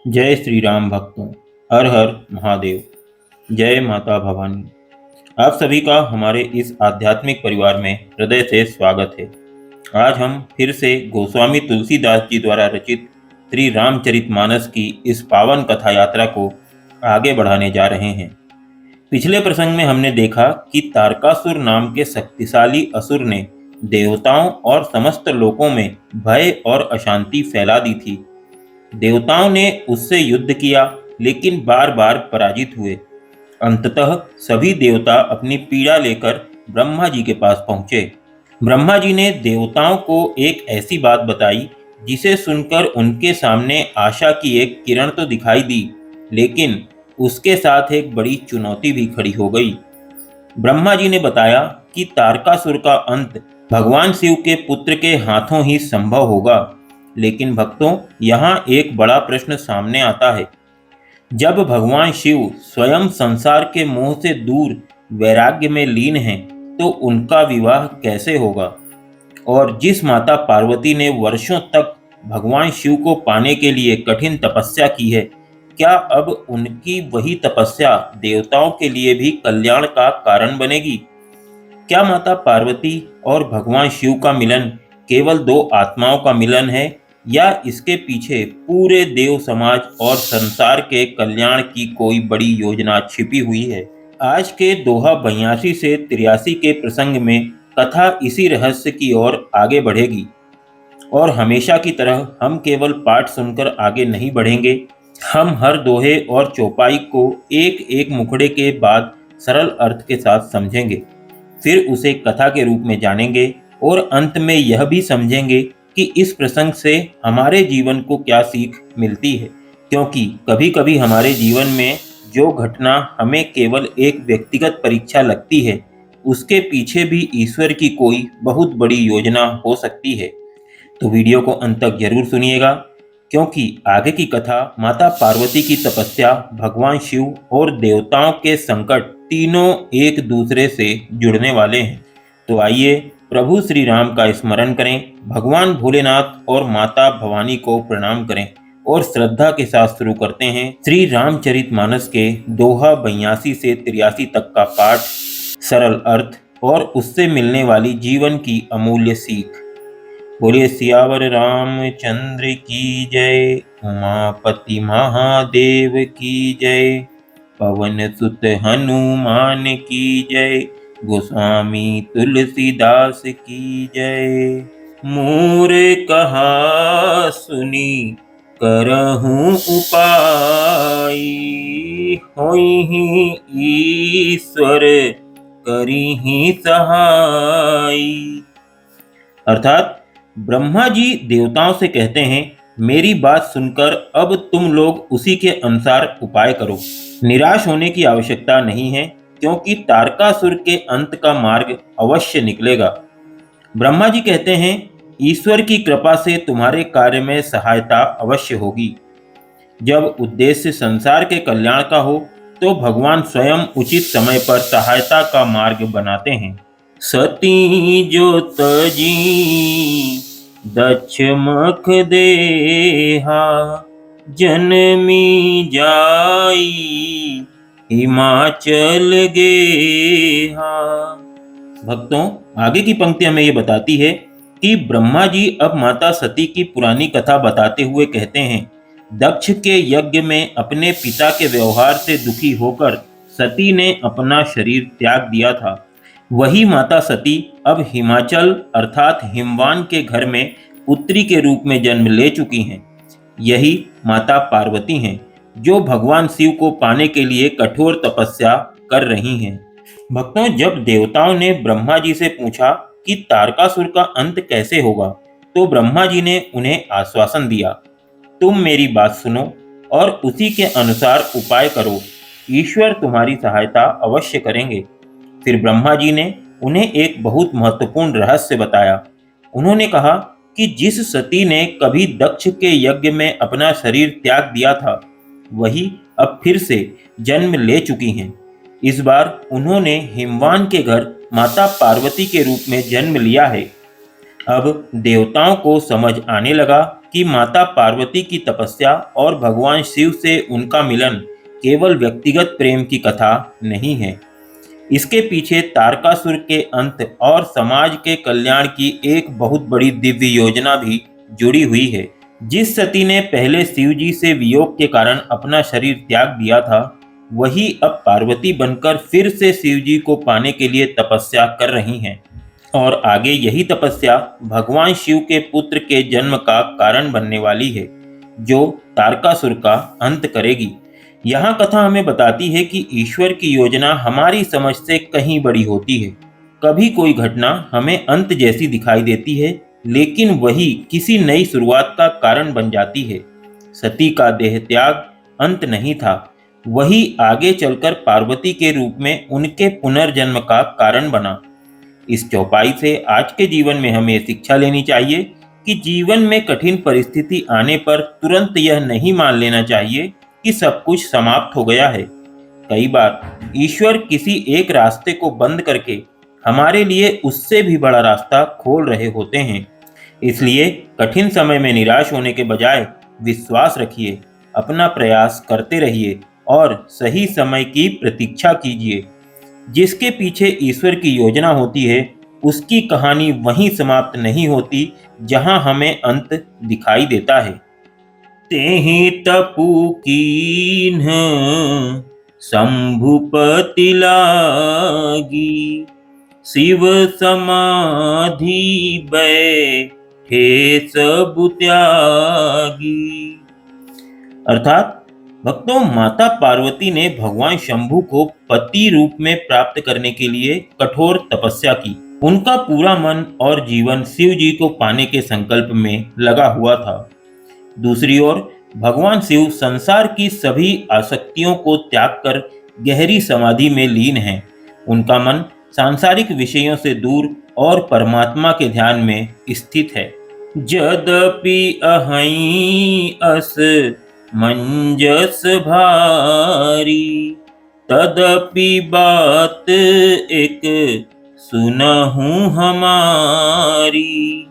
जय श्री राम भक्तों। हर हर महादेव। जय माता भवानी। आप सभी का हमारे इस आध्यात्मिक परिवार में हृदय से स्वागत है। आज हम फिर से गोस्वामी तुलसीदास जी द्वारा रचित श्री रामचरितमानस की इस पावन कथा यात्रा को आगे बढ़ाने जा रहे हैं। पिछले प्रसंग में हमने देखा कि तारकासुर नाम के शक्तिशाली असुर ने देवताओं और समस्त लोकों में भय और अशांति फैला दी थी। देवताओं ने उससे युद्ध किया, लेकिन बार बार पराजित हुए। अंततः सभी देवता अपनी पीड़ा लेकर ब्रह्मा जी के पास पहुंचे। ब्रह्मा जी ने देवताओं को एक ऐसी बात बताई जिसे सुनकर उनके सामने आशा की एक किरण तो दिखाई दी, लेकिन उसके साथ एक बड़ी चुनौती भी खड़ी हो गई। ब्रह्मा जी ने बताया कि तारकासुर का अंत भगवान शिव के पुत्र के हाथों ही संभव होगा। लेकिन भक्तों, यहाँ एक बड़ा प्रश्न सामने आता है। जब भगवान शिव स्वयं संसार के मोह से दूर वैराग्य में लीन हैं, तो उनका विवाह कैसे होगा? और जिस माता पार्वती ने वर्षों तक भगवान शिव को पाने के लिए कठिन तपस्या की है, क्या अब उनकी वही तपस्या देवताओं के लिए भी कल्याण का कारण बनेगी? क्या माता पार्वती और भगवान शिव का मिलन केवल दो आत्माओं का मिलन है, या इसके पीछे पूरे देव समाज और संसार के कल्याण की कोई बड़ी योजना छिपी हुई है? आज के दोहा 82 से 83 के प्रसंग में कथा इसी रहस्य की ओर आगे बढ़ेगी। और हमेशा की तरह हम केवल पाठ सुनकर आगे नहीं बढ़ेंगे। हम हर दोहे और चौपाई को एक एक मुखड़े के बाद सरल अर्थ के साथ समझेंगे, फिर उसे कथा के रूप में जानेंगे और अंत में यह भी समझेंगे कि इस प्रसंग से हमारे जीवन को क्या सीख मिलती है। क्योंकि कभी कभी हमारे जीवन में जो घटना हमें केवल एक व्यक्तिगत परीक्षा लगती है, उसके पीछे भी ईश्वर की कोई बहुत बड़ी योजना हो सकती है। तो वीडियो को अंत तक जरूर सुनिएगा, क्योंकि आगे की कथा माता पार्वती की तपस्या, भगवान शिव और देवताओं के संकट तीनों एक दूसरे से जुड़ने वाले हैं। तो आइए प्रभु श्री राम का स्मरण करें, भगवान भोलेनाथ और माता भवानी को प्रणाम करें और श्रद्धा के साथ शुरू करते हैं श्री रामचरितमानस के दोहा 82 से 83 तक का पाठ, सरल अर्थ और उससे मिलने वाली जीवन की अमूल्य सीख। बोलिए सियावर रामचंद्र की जय, उमापति महादेव की जय, पवन सुत हनुमान की जय, गोस्वामी तुलसीदास की जय। मोर कहा सुनी करहूं उपाय, होई ईश्वर करिहि सहाय। अर्थात ब्रह्मा जी देवताओं से कहते हैं, मेरी बात सुनकर अब तुम लोग उसी के अनुसार उपाय करो। निराश होने की आवश्यकता नहीं है, क्योंकि तारकासुर के अंत का मार्ग अवश्य निकलेगा। ब्रह्मा जी कहते हैं, ईश्वर की कृपा से तुम्हारे कार्य में सहायता अवश्य होगी। जब उद्देश्य संसार के कल्याण का हो, तो भगवान स्वयं उचित समय पर सहायता का मार्ग बनाते हैं। सती जो तजी दक्ष मख देहा, जन्मी जाई हिमाचल गेहा। भक्तों, आगे की पंक्ति हमें ये बताती है कि ब्रह्मा जी अब माता सती की पुरानी कथा बताते हुए कहते हैं, दक्ष के यज्ञ में अपने पिता के व्यवहार से दुखी होकर सती ने अपना शरीर त्याग दिया था। वही माता सती अब हिमाचल अर्थात हिमवान के घर में पुत्री के रूप में जन्म ले चुकी हैं। यही माता पार्वती हैं, जो भगवान शिव को पाने के लिए कठोर तपस्या कर रही हैं। भक्तों, जब देवताओं ने ब्रह्मा जी से पूछा कि तारकासुर का अंत कैसे होगा, तो ब्रह्मा जी ने उन्हें आश्वासन दिया, तुम मेरी बात सुनो और उसी के अनुसार उपाय करो, ईश्वर तुम्हारी सहायता अवश्य करेंगे। फिर ब्रह्मा जी ने उन्हें एक बहुत महत्वपूर्ण रहस्य बताया। उन्होंने कहा कि जिस सती ने कभी दक्ष के यज्ञ में अपना शरीर त्याग दिया था, वही अब फिर से जन्म ले चुकी हैं। इस बार उन्होंने हिमवान के घर माता पार्वती के रूप में जन्म लिया है। अब देवताओं को समझ आने लगा कि माता पार्वती की तपस्या और भगवान शिव से उनका मिलन केवल व्यक्तिगत प्रेम की कथा नहीं है। इसके पीछे तारकासुर के अंत और समाज के कल्याण की एक बहुत बड़ी दिव्य योजना भी जुड़ी हुई है। जिस सती ने पहले शिव जी से वियोग के कारण अपना शरीर त्याग दिया था, वही अब पार्वती बनकर फिर से शिव जी को पाने के लिए तपस्या कर रही हैं। और आगे यही तपस्या भगवान शिव के पुत्र के जन्म का कारण बनने वाली है, जो तारकासुर का अंत करेगी। यहाँ कथा हमें बताती है कि ईश्वर की योजना हमारी समझ से कहीं बड़ी होती है। कभी कोई घटना हमें अंत जैसी दिखाई देती है, लेकिन वही किसी नई शुरुआत का कारण बन जाती है। सती का देह त्याग अंत नहीं था, वही आगे चलकर पार्वती के रूप में उनके पुनर्जन्म का कारण बना। इस चौपाई से आज के जीवन में हमें शिक्षा लेनी चाहिए कि जीवन में कठिन परिस्थिति आने पर तुरंत यह नहीं मान लेना चाहिए कि सब कुछ समाप्त हो गया है। कई बार ईश्वर किसी एक रास्ते को बंद करके हमारे लिए उससे भी बड़ा रास्ता खोल रहे होते हैं। इसलिए कठिन समय में निराश होने के बजाय विश्वास रखिए, अपना प्रयास करते रहिए और सही समय की प्रतीक्षा कीजिए। जिसके पीछे ईश्वर की योजना होती है, उसकी कहानी वहीं समाप्त नहीं होती जहां हमें अंत दिखाई देता है। तेहि तपु कीन्ह शंभुपति लागी, शिव समाधि बैठे सब त्यागी। अर्थात भक्तों, माता पार्वती ने भगवान शंभु को पति रूप में प्राप्त करने के लिए कठोर तपस्या की। उनका पूरा मन और जीवन शिव जी को पाने के संकल्प में लगा हुआ था। दूसरी ओर भगवान शिव संसार की सभी आसक्तियों को त्याग कर गहरी समाधि में लीन हैं। उनका मन सांसारिक विषयों से दूर और परमात्मा के ध्यान में स्थित है। यद्यपि अहं अस मंजस भारी, तदपि बात एक सुनहु हमारी।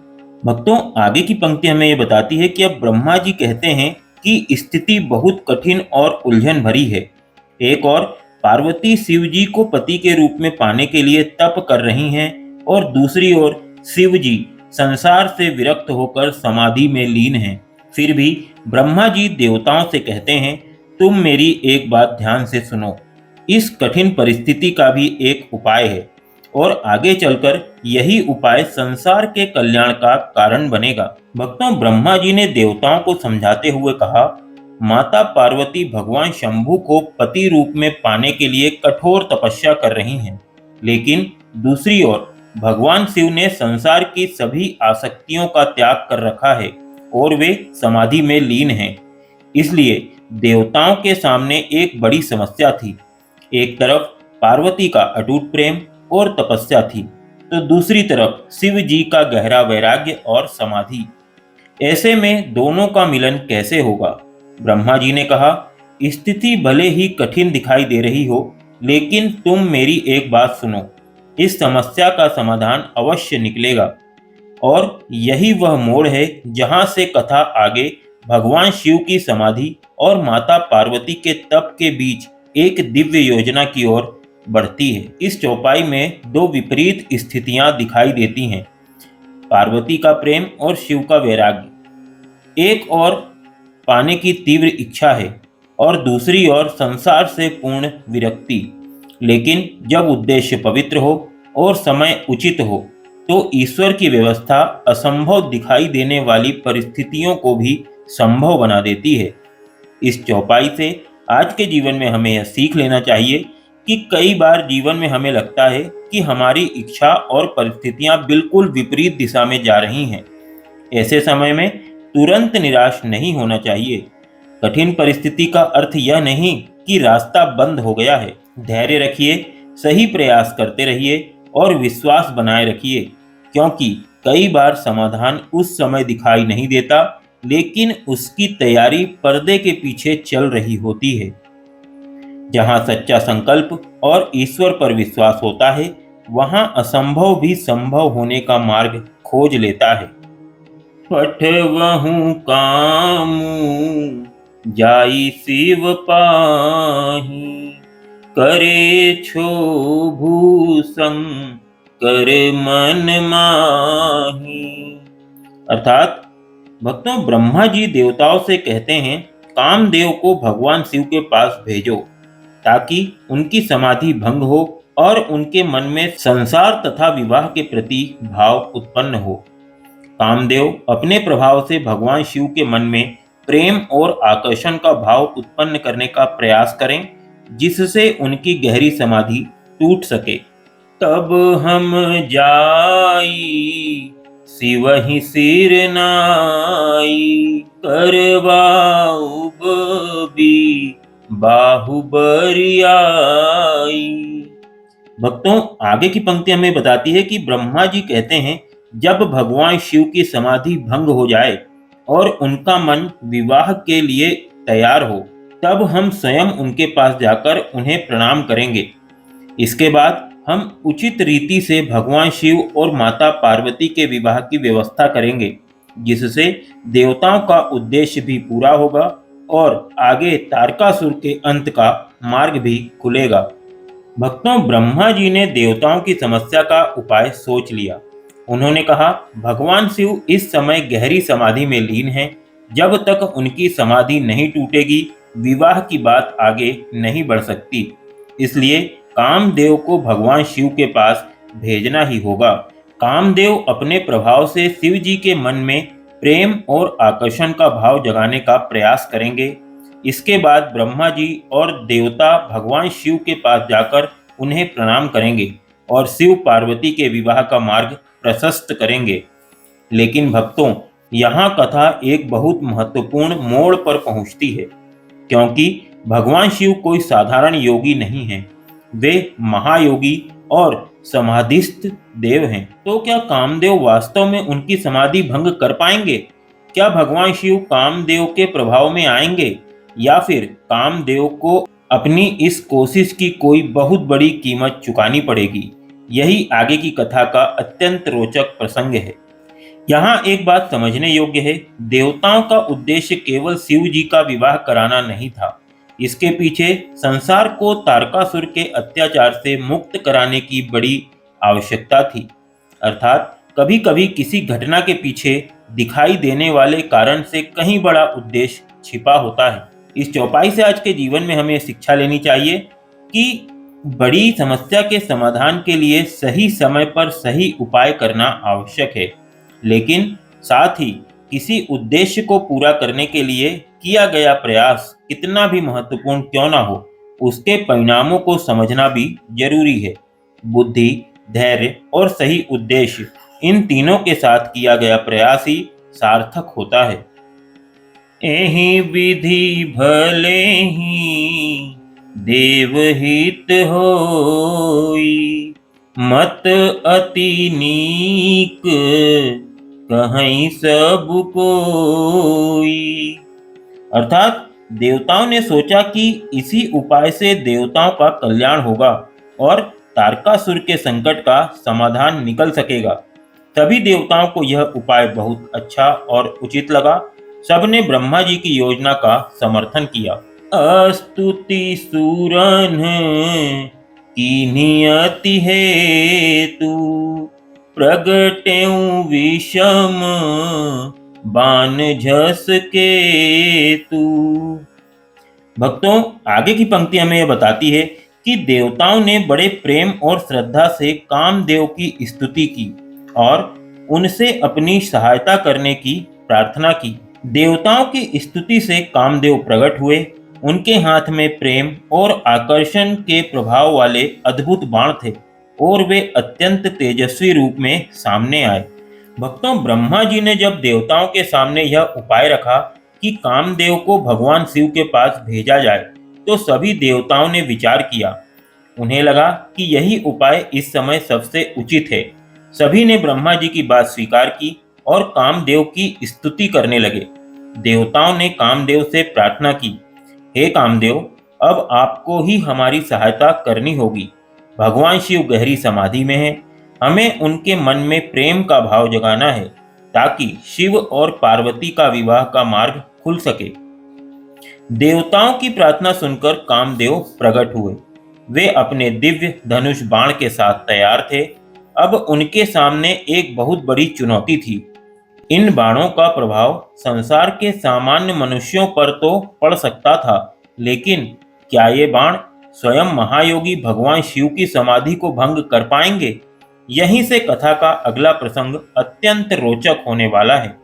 भक्तों, आगे की पंक्ति हमें ये बताती है कि अब ब्रह्मा जी कहते हैं कि स्थिति बहुत कठिन और उलझन भरी है। एक और पार्वती शिव जी को पति के रूप में पाने के लिए तप कर रही हैं और दूसरी ओर शिव जी संसार से विरक्त होकर समाधि में लीन हैं। फिर भी ब्रह्मा जी देवताओं से कहते हैं, तुम मेरी एक बात ध्यान से सुनो। इस कठिन परिस्थिति का भी एक उपाय है और आगे चलकर यही उपाय संसार के कल्याण का कारण बनेगा। भक्तों, ब्रह्मा जी ने देवताओं को समझाते हुए कहा, माता पार्वती भगवान शंभु को पति रूप में पाने के लिए कठोर तपस्या कर रही हैं, लेकिन दूसरी ओर भगवान शिव ने संसार की सभी आसक्तियों का त्याग कर रखा है और वे समाधि में लीन हैं। इसलिए देवताओं के सामने एक बड़ी समस्या थी। एक तरफ पार्वती का अटूट प्रेम और तपस्या थी, तो दूसरी तरफ शिव जी का गहरा वैराग्य और समाधि। ऐसे में दोनों का मिलन कैसे होगा? ब्रह्मा जी ने कहा, स्थिति भले ही कठिन दिखाई दे रही हो, लेकिन तुम मेरी एक बात सुनो। इस समस्या का समाधान अवश्य निकलेगा और यही वह मोड़ है जहां से कथा आगे भगवान शिव की समाधि और माता पार्वती के तप के बीच एक दिव्य योजना की ओर बढ़ती है। इस चौपाई में दो विपरीत स्थितियां दिखाई देती हैं, पार्वती का प्रेम और शिव का वैराग्य। एक और पाने की तीव्र इच्छा है और दूसरी ओर संसार से पूर्ण विरक्ति। लेकिन जब उद्देश्य पवित्र हो और समय उचित हो, तो ईश्वर की व्यवस्था असंभव दिखाई देने वाली परिस्थितियों को भी संभव बना देती है। इस चौपाई से आज के जीवन में हमें यह सीख लेना चाहिए कि कई बार जीवन में हमें लगता है कि हमारी इच्छा और परिस्थितियां बिल्कुल विपरीत दिशा में जा रही हैं। ऐसे समय में तुरंत निराश नहीं होना चाहिए। कठिन परिस्थिति का अर्थ यह नहीं कि रास्ता बंद हो गया है। धैर्य रखिए, सही प्रयास करते रहिए और विश्वास बनाए रखिए, क्योंकि कई बार समाधान उस समय दिखाई नहीं देता, लेकिन उसकी तैयारी पर्दे के पीछे चल रही होती है। जहां सच्चा संकल्प और ईश्वर पर विश्वास होता है, वहां असंभव भी संभव होने का मार्ग खोज लेता है। पठवहु कामू जाई शिव पाही, करे छो भूषण कर मन माही। अर्थात भक्तों, ब्रह्मा जी देवताओं से कहते हैं, कामदेव को भगवान शिव के पास भेजो ताकि उनकी समाधि भंग हो और उनके मन में संसार तथा विवाह के प्रति भाव उत्पन्न हो। कामदेव अपने प्रभाव से भगवान शिव के मन में प्रेम और आकर्षण का भाव उत्पन्न करने का प्रयास करें, जिससे उनकी गहरी समाधि टूट सके। तब हम जाई शिवहि सिर नाई, करवाऊ बी बाहुबरियाई। भक्तों, आगे की पंक्ति हमें बताती है कि ब्रह्मा जी कहते हैं, जब भगवान शिव की समाधि भंग हो जाए और उनका मन विवाह के लिए तैयार हो, तब हम स्वयं उनके पास जाकर उन्हें प्रणाम करेंगे। इसके बाद हम उचित रीति से भगवान शिव और माता पार्वती के विवाह की व्यवस्था करेंगे, जिससे देवताओं का उद्देश्य भी पूरा होगा और आगे तारकासुर के अंत का मार्ग भी खुलेगा। भक्तों, ब्रह्मा जी ने देवताओं की समस्या का उपाय सोच लिया। उन्होंने कहा, भगवान शिव इस समय गहरी समाधि में लीन हैं। जब तक उनकी समाधि नहीं टूटेगी, विवाह की बात आगे नहीं बढ़ सकती। इसलिए कामदेव को भगवान शिव के पास भेजना ही होगा। कामदेव अपने प्रभाव से शिव जी के मन में प्रेम और आकर्षण का भाव जगाने का प्रयास करेंगे। इसके बाद ब्रह्मा जी और देवता भगवान शिव के पास जाकर उन्हें प्रणाम करेंगे और शिव पार्वती के विवाह का मार्ग प्रशस्त करेंगे। लेकिन भक्तों, यहाँ कथा एक बहुत महत्वपूर्ण मोड़ पर पहुँचती है, क्योंकि भगवान शिव कोई साधारण योगी नहीं हैं। वे महायोगी और समाधिस्थ देव हैं। तो क्या कामदेव वास्तव में उनकी समाधि भंग कर पाएंगे? क्या भगवान शिव कामदेव के प्रभाव में आएंगे, या फिर कामदेव को अपनी इस कोशिश की कोई बहुत बड़ी कीमत चुकानी पड़ेगी? यही आगे की कथा का अत्यंत रोचक प्रसंग है। यहाँ एक बात समझने योग्य है, देवताओं का उद्देश्य केवल शिव जी का विवाह कराना नहीं था। इसके पीछे संसार को तारकासुर के अत्याचार से मुक्त कराने की बड़ी आवश्यकता थी। अर्थात कभी कभी किसी घटना के पीछे दिखाई देने वाले कारण से कहीं बड़ा उद्देश्य छिपा होता है। इस चौपाई से आज के जीवन में हमें शिक्षा लेनी चाहिए कि बड़ी समस्या के समाधान के लिए सही समय पर सही उपाय करना आवश्यक है, लेकिन साथ ही किसी उद्देश्य को पूरा करने के लिए किया गया प्रयास कितना भी महत्वपूर्ण क्यों ना हो, उसके परिणामों को समझना भी जरूरी है। बुद्धि, धैर्य और सही उद्देश्य, इन तीनों के साथ किया गया प्रयास ही सार्थक होता है। एहि विधि भले ही देवहित होई, मत अति नीक कहीं सब कोई। अर्थात देवताओं ने सोचा कि इसी उपाय से देवताओं का कल्याण होगा और तारकासुर के संकट का समाधान निकल सकेगा। सभी देवताओं को यह उपाय बहुत अच्छा और उचित लगा। सबने ब्रह्मा जी की योजना का समर्थन किया। अस्तुति सूरन की नियति हेतु, प्रगटेऊ विषम बान झस केतु। भक्तों, आगे की पंक्ति हमें यह बताती है कि देवताओं ने बड़े प्रेम और श्रद्धा से कामदेव की स्तुति की और उनसे अपनी सहायता करने की प्रार्थना की। देवताओं की स्तुति से कामदेव प्रकट हुए। उनके हाथ में प्रेम और आकर्षण के प्रभाव वाले अद्भुत बाण थे और वे अत्यंत तेजस्वी रूप में सामने आए। भक्तों, ब्रह्मा जी ने जब देवताओं के सामने यह उपाय रखा कि कामदेव को भगवान शिव के पास भेजा जाए, तो सभी देवताओं ने विचार किया। उन्हें लगा कि यही उपाय इस समय सबसे उचित है। सभी ने ब्रह्मा जी की बात स्वीकार की और कामदेव की स्तुति करने लगे। देवताओं ने कामदेव से प्रार्थना की, हे कामदेव, अब आपको ही हमारी सहायता करनी होगी। भगवान शिव गहरी समाधि में हैं। हमें उनके मन में प्रेम का भाव जगाना है ताकि शिव और पार्वती का विवाह का मार्ग खुल सके। देवताओं की प्रार्थना सुनकर कामदेव प्रकट हुए। वे अपने दिव्य धनुष बाण के साथ तैयार थे। अब उनके सामने एक बहुत बड़ी चुनौती थी। इन बाणों का प्रभाव संसार के सामान्य मनुष्यों पर तो पड़ सकता था, लेकिन क्या ये बाण स्वयं महायोगी भगवान शिव की समाधि को भंग कर पाएंगे? यहीं से कथा का अगला प्रसंग अत्यंत रोचक होने वाला है।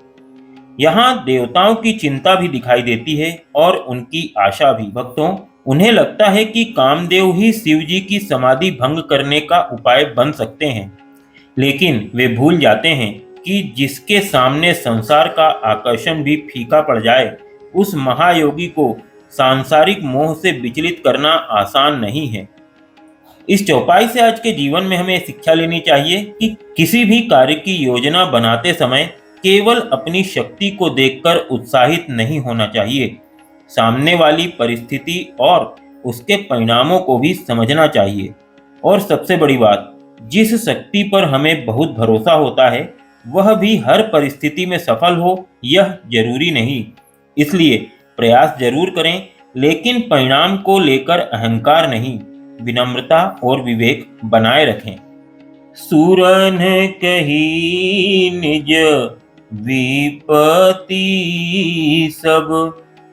यहाँ देवताओं की चिंता भी दिखाई देती है और उनकी आशा भी। भक्तों, उन्हें लगता है कि कामदेव ही शिव जी की समाधि भंग करने का उपाय बन सकते हैं, लेकिन वे भूल जाते हैं कि जिसके सामने संसार का आकर्षण भी फीका पड़ जाए, उस महायोगी को सांसारिक मोह से विचलित करना आसान नहीं है। इस चौपाई से आज के जीवन में हमें शिक्षा लेनी चाहिए कि किसी भी कार्य की योजना बनाते समय केवल अपनी शक्ति को देखकर उत्साहित नहीं होना चाहिए। सामने वाली परिस्थिति और उसके परिणामों को भी समझना चाहिए। और सबसे बड़ी बात, जिस शक्ति पर हमें बहुत भरोसा होता है, वह भी हर परिस्थिति में सफल हो यह जरूरी नहीं। इसलिए प्रयास जरूर करें, लेकिन परिणाम को लेकर अहंकार नहीं, विनम्रता और विवेक बनाए रखें। सुरन कही निज विपति सब,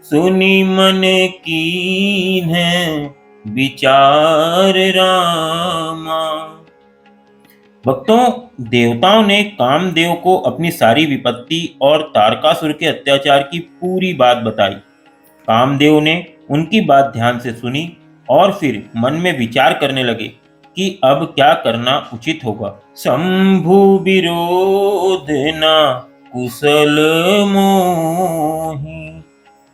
सुनी मन कीन्ह विचार रामा। भक्तों, देवताओं ने कामदेव को अपनी सारी विपत्ति और तारकासुर के अत्याचार की पूरी बात बताई। कामदेव ने उनकी बात ध्यान से सुनी और फिर मन में विचार करने लगे कि अब क्या करना उचित होगा। शंभु विरोध न कुशल मोहि,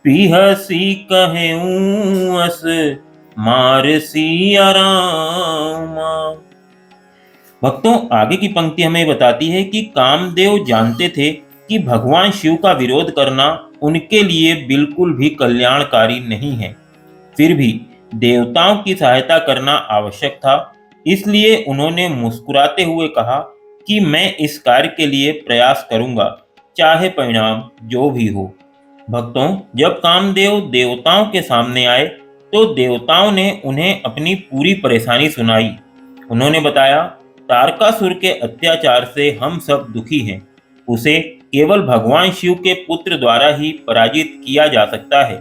पिहसी कहेऊं अस मार सिया रामा। भक्तों, आगे की पंक्ति हमें बताती है कि कामदेव जानते थे कि भगवान शिव का विरोध करना उनके लिए बिल्कुल भी कल्याणकारी नहीं है। फिर भी देवताओं की सहायता करना आवश्यक था, इसलिए उन्होंने मुस्कुराते हुए कहा कि मैं इस कार्य के लिए प्रयास करूंगा, चाहे परिणाम जो भी हो। भक्तों, जब कामदेव देवताओं के सामने आए तो देवताओं ने उन्हें अपनी पूरी परेशानी सुनाई। उन्होंने बताया, तारकासुर के अत्याचार से हम सब दुखी हैं। उसे केवल भगवान शिव के पुत्र द्वारा ही पराजित किया जा सकता है,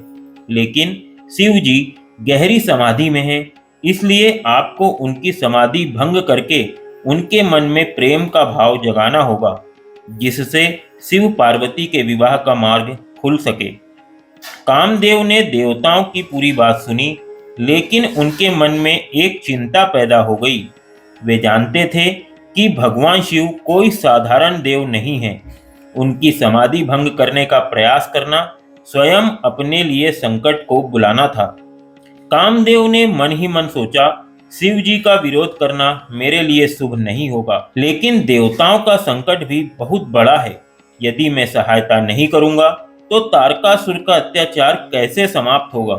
लेकिन शिव जी गहरी समाधि में हैं, इसलिए आपको उनकी समाधि भंग करके उनके मन में प्रेम का भाव जगाना होगा, जिससे शिव पार्वती के विवाह का मार्ग खुल सके। कामदेव ने देवताओं की पूरी बात सुनी, लेकिन उनके मन में एक चिंता पैदा हो गई। वे जानते थे कि भगवान शिव कोई साधारण देव नहीं है। उनकी समाधि भंग करने का प्रयास करना स्वयं अपने लिए संकट को बुलाना था। कामदेव ने मन ही मन सोचा, शिव जी का विरोध करना मेरे लिए शुभ नहीं होगा, लेकिन देवताओं का संकट भी बहुत बड़ा है। यदि मैं सहायता नहीं करूंगा तो तारकासुर का अत्याचार कैसे समाप्त होगा।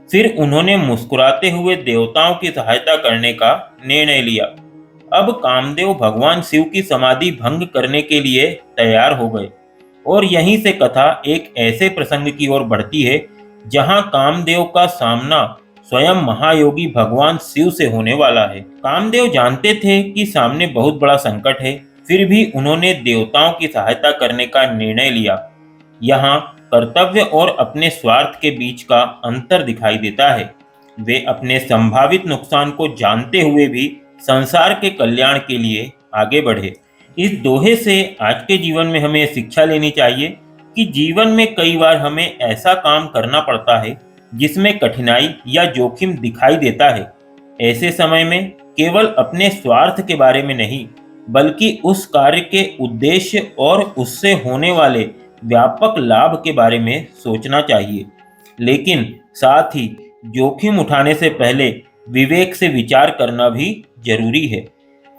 फिर उन्होंने मुस्कुराते हुए देवताओं की सहायता करने का निर्णय लिया। अब कामदेव भगवान शिव की समाधि भंग करने के लिए तैयार हो गए और यहीं से कथा एक ऐसे प्रसंग की ओर बढ़ती है जहां कामदेव का सामना स्वयं महायोगी भगवान शिव से होने वाला है। कामदेव जानते थे कि सामने बहुत बड़ा संकट है, फिर भी उन्होंने देवताओं की सहायता करने का निर्णय लिया। यहाँ कर्तव्य और अपने स्वार्थ के बीच का अंतर दिखाई देता है। वे अपने संभावित नुकसान को जानते हुए भी संसार के कल्याण के लिए आगे बढ़े। इस दोहे से आज के जीवन में हमें शिक्षा लेनी चाहिए कि जीवन में कई बार हमें ऐसा काम करना पड़ता है जिसमें कठिनाई या जोखिम दिखाई देता है। ऐसे समय में केवल अपने स्वार्थ के बारे में नहीं, बल्कि उस कार्य के उद्देश्य और उससे होने वाले व्यापक लाभ के बारे में सोचना चाहिए। लेकिन साथ ही जोखिम उठाने से पहले विवेक से विचार करना भी जरूरी है।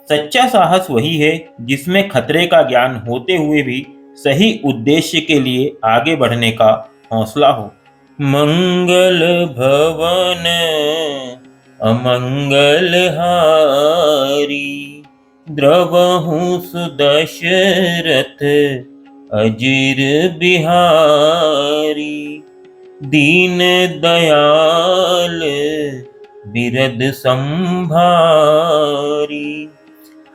सच्चा साहस वही है जिसमें खतरे का ज्ञान होते हुए भी सही उद्देश्य के लिए आगे बढ़ने का हौसला हो। मंगल भवन अमंगल हारी, द्रवहु सुदशरथ अजिर बिहारी। दीन दयाल बिरद संभारी।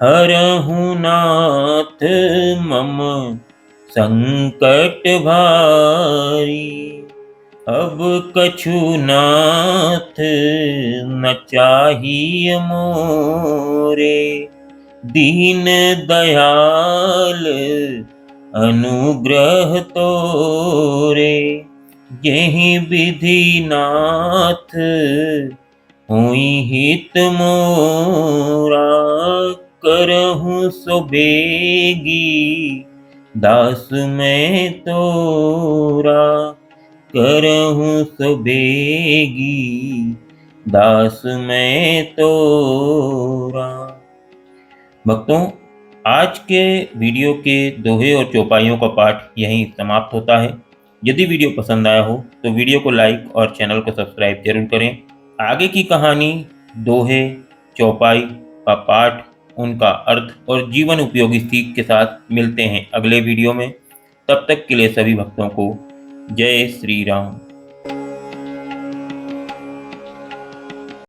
हरहु नाथ मम संकट भारी। अब कछु नाथ न चाहिए मोरे। दीन दयाल अनुग्रह तोरे। जेहि विधि नाथ हुई हित मोरा। करहु सो बेगी दास मैं तोरा। करहु सो बेगी दास मैं तोरा। भक्तों, आज के वीडियो के दोहे और चौपाइयों का पाठ यहीं समाप्त होता है। यदि वीडियो पसंद आया हो तो वीडियो को लाइक और चैनल को सब्सक्राइब जरूर करें। आगे की कहानी, दोहे, चौपाई का पाठ, उनका अर्थ और जीवन उपयोगी सीख के साथ मिलते हैं अगले वीडियो में। तब तक के लिए सभी भक्तों को जय श्री राम।